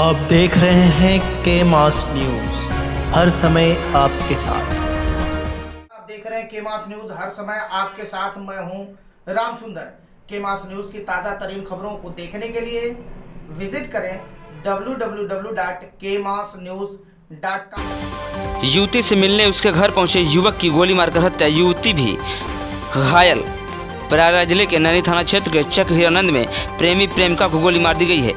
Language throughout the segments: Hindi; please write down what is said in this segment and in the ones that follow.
आप देख रहे हैं के मास न्यूज, हर समय आपके साथ। आप देख रहे हैं के मास न्यूज, हर समय आपके साथ। मैं हूं राम सुंदर। के मास न्यूज की ताज़ा तरीन खबरों को देखने के लिए विजिट करें www.kmasnews.com। युवती से मिलने उसके घर पहुंचे युवक की गोली मारकर हत्या, युवती भी घायल। प्रयागराज जिले के नैनी थाना क्षेत्र के चक हीरानंद में प्रेमी प्रेमिका को गोली मार दी गई है,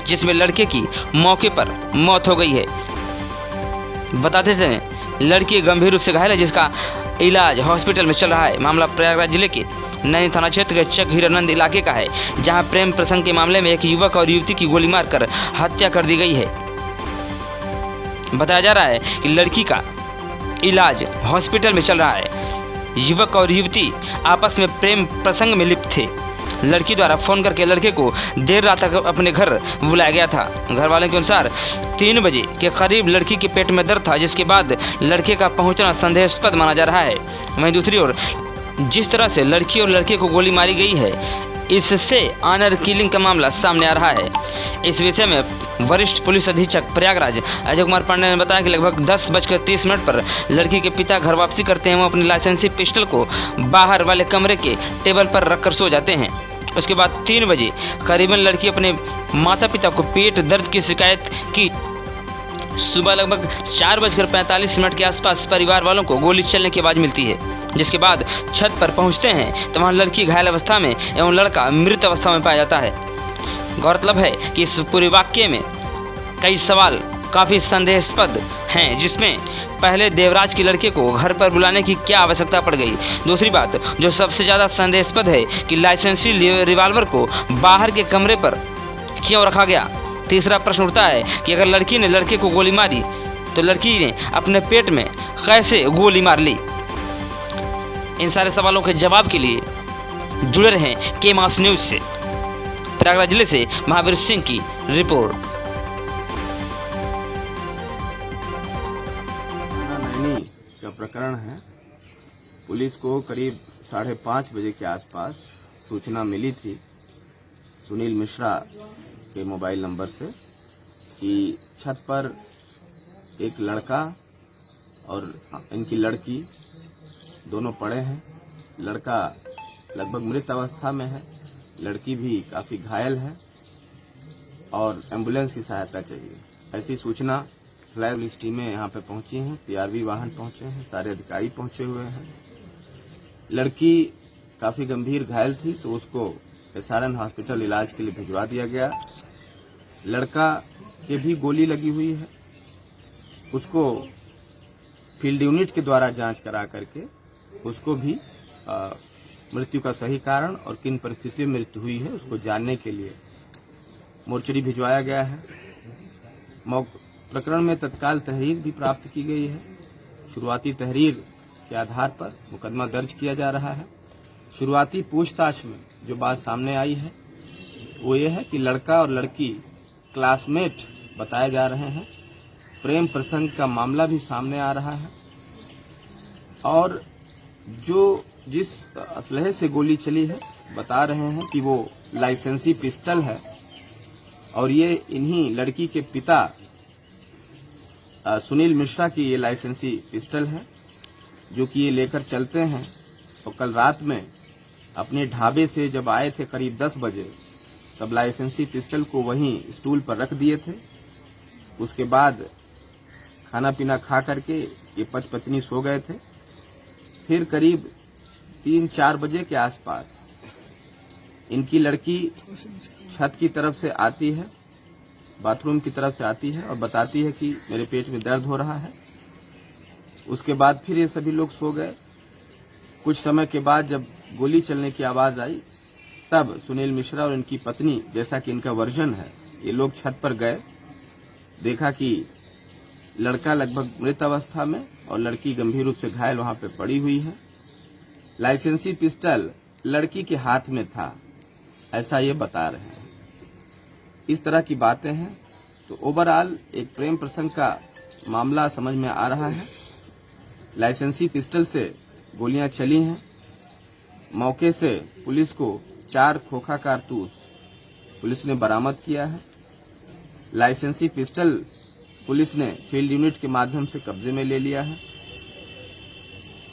जिसमें लड़के की मौके पर मौत हो गई है। बताते चलें, लड़की गंभीर रूप से घायल है, जिसका इलाज हॉस्पिटल में चल रहा है। मामला प्रयागराज जिले के नैनी थाना क्षेत्र के चक हीरानंद इलाके का है, जहां प्रेम प्रसंग के मामले में एक युवक और युवती की गोली मारकर हत्या कर दी गई है। बताया जा रहा है कि लड़की का इलाज हॉस्पिटल में चल रहा है। युवक और युवती आपस में प्रेम प्रसंग में लिप्त थे। लड़की द्वारा फोन करके लड़के को देर रात तक अपने घर बुलाया गया था। घर वालों के अनुसार 3 बजे के करीब लड़की के पेट में दर्द था, जिसके बाद लड़के का पहुंचना संदेहास्पद माना जा रहा है। वहीं दूसरी ओर जिस तरह से लड़की और लड़के को गोली मारी गई है, इससे ऑनर किलिंग का मामला सामने आ रहा है। इस विषय में वरिष्ठ पुलिस अधीक्षक प्रयागराज अजय कुमार पांडे ने बताया कि लगभग 10:30 पर लड़की के पिता घर वापसी करते हैं। वो अपनी लाइसेंसी पिस्टल को बाहर वाले कमरे के टेबल पर रखकर सो जाते हैं। उसके बाद 3 बजे करीबन लड़की अपने माता पिता को पेट दर्द की शिकायत की। सुबह लगभग 4:45 के आसपास परिवार वालों को गोली चलने की आवाज़ मिलती है, जिसके बाद छत पर पहुंचते हैं तो वहां लड़की घायल अवस्था में एवं लड़का मृत अवस्था में पाया जाता है। गौरतलब है कि इस पूरे वाक्य में कई सवाल काफ़ी संदेहास्पद हैं, जिसमें पहले देवराज की लड़के को घर पर बुलाने की क्या आवश्यकता पड़ गई। दूसरी बात जो सबसे ज़्यादा संदेहास्पद है कि लाइसेंसी रिवॉल्वर को बाहर के कमरे पर क्यों रखा गया। तीसरा प्रश्न उठता है कि अगर लड़की ने लड़के को गोली मारी तो लड़की ने अपने पेट में कैसे गोली मार ली। इन सारे सवालों के जवाब के लिए जुड़े रहें के मास न्यूज से। प्रयागराज जिले से महावीर सिंह की रिपोर्ट। नैनी का प्रकरण है। पुलिस को करीब 5:30 बजे के आसपास सूचना मिली थी सुनील मिश्रा के मोबाइल नंबर से कि छत पर एक लड़का और इनकी लड़की दोनों पड़े हैं। लड़का लगभग मृत अवस्था में है, लड़की भी काफ़ी घायल है और एम्बुलेंस की सहायता चाहिए। ऐसी सूचना फ्लाई पुलिस टीमें यहाँ पे पहुंची हैं, पीआरवी वाहन पहुंचे हैं, सारे अधिकारी पहुंचे हुए हैं। लड़की काफ़ी गंभीर घायल थी तो उसको एसआरएन हॉस्पिटल इलाज के लिए भिजवा दिया गया। लड़का के भी गोली लगी हुई है, उसको फील्ड यूनिट के द्वारा जांच करा करके उसको भी मृत्यु का सही कारण और किन परिस्थितियों में मृत्यु हुई है उसको जानने के लिए मोर्चरी भिजवाया गया है। प्रकरण में तत्काल तहरीर भी प्राप्त की गई है। शुरुआती तहरीर के आधार पर मुकदमा दर्ज किया जा रहा है। शुरुआती पूछताछ में जो बात सामने आई है वो ये है कि लड़का और लड़की क्लासमेट बताए जा रहे हैं। प्रेम प्रसंग का मामला भी सामने आ रहा है और जिस असलहे से गोली चली है बता रहे हैं कि वो लाइसेंसी पिस्टल है और ये इन्हीं लड़की के पिता सुनील मिश्रा की ये लाइसेंसी पिस्टल है, जो कि ये लेकर चलते हैं। और कल रात में अपने ढाबे से जब आए थे करीब 10 बजे, तब लाइसेंसी पिस्टल को वहीं स्टूल पर रख दिए थे। उसके बाद खाना पीना खा करके ये पति पत्नी सो गए थे। फिर करीब 3-4 बजे के आसपास इनकी लड़की छत की तरफ से आती है, बाथरूम की तरफ से आती है और बताती है कि मेरे पेट में दर्द हो रहा है। उसके बाद फिर ये सभी लोग सो गए। कुछ समय के बाद जब गोली चलने की आवाज़ आई, तब सुनील मिश्रा और इनकी पत्नी, जैसा कि इनका वर्जन है, ये लोग छत पर गए। देखा कि लड़का लगभग मृत अवस्था में और लड़की गंभीर रूप से घायल वहां पे पड़ी हुई है। लाइसेंसी पिस्टल लड़की के हाथ में था, ऐसा ये बता रहे हैं। इस तरह की बातें हैं तो ओवरऑल एक प्रेम प्रसंग का मामला समझ में आ रहा है। लाइसेंसी पिस्टल से गोलियां चली हैं। मौके से पुलिस को 4 खोखा कारतूस पुलिस ने बरामद किया है। लाइसेंसी पिस्टल पुलिस ने फील्ड यूनिट के माध्यम से कब्जे में ले लिया है।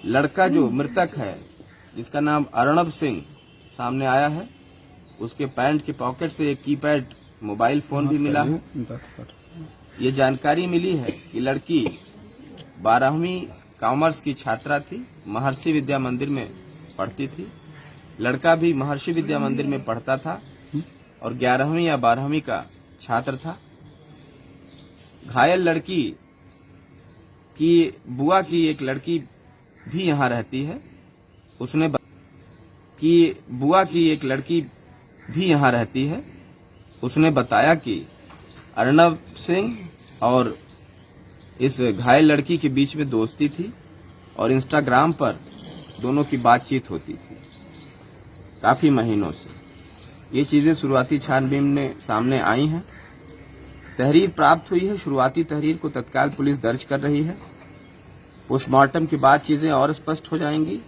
लड़का जो मृतक है, जिसका नाम अर्णव सिंह सामने आया है, उसके पैंट के पॉकेट से एक कीपैड मोबाइल फोन भी मिला है। ये जानकारी मिली है कि लड़की 12वीं कॉमर्स की छात्रा थी, महर्षि विद्या मंदिर में पढ़ती थी। लड़का भी महर्षि विद्या मंदिर में पढ़ता था और 11वीं या 12वीं का छात्र था। घायल लड़की की बुआ की एक लड़की भी यहाँ रहती है। उसने बताया कि अर्णव सिंह और इस घायल लड़की के बीच में दोस्ती थी और इंस्टाग्राम पर दोनों की बातचीत होती थी काफी महीनों से। ये चीजें शुरुआती छानबीन में सामने आई हैं। तहरीर प्राप्त हुई है। शुरुआती तहरीर को तत्काल पुलिस दर्ज कर रही है। पोस्टमार्टम के बाद चीजें और स्पष्ट हो जाएंगी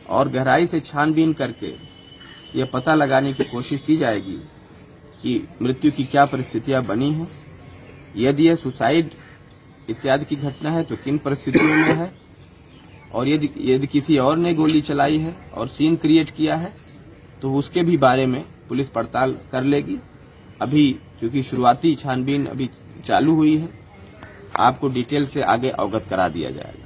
और गहराई से छानबीन करके ये पता लगाने की कोशिश की जाएगी कि मृत्यु की क्या परिस्थितियां बनी हैं। यदि यह सुसाइड इत्यादि की घटना है तो किन परिस्थितियों में है, और यदि किसी और ने गोली चलाई है और सीन क्रिएट किया है तो उसके भी बारे में पुलिस पड़ताल कर लेगी। अभी क्योंकि शुरुआती छानबीन अभी चालू हुई है, आपको डिटेल से आगे अवगत करा दिया जाएगा।